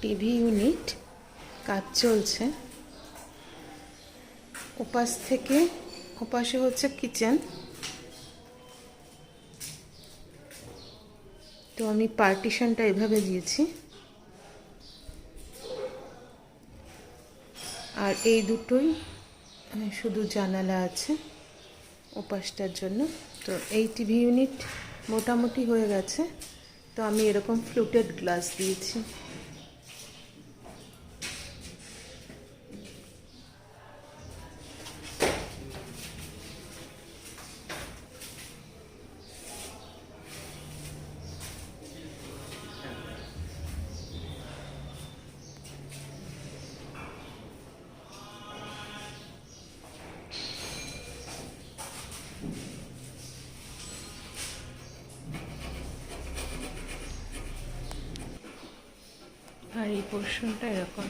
TV unit কাজ চলছে। ওপাশে হচ্ছে কিচেন। তো আমি পার্টিশনটা এভাবে দিয়েছি, আর এই দুটোই শুধু জানালা আছে ওপাশটার জন্য। তো এই টিভি ইউনিট মোটামুটি হয়ে গেছে। তো আমি এরকম ফ্লুটেড গ্লাস দিয়েছি। আর এই পোর্শনটা এরকম।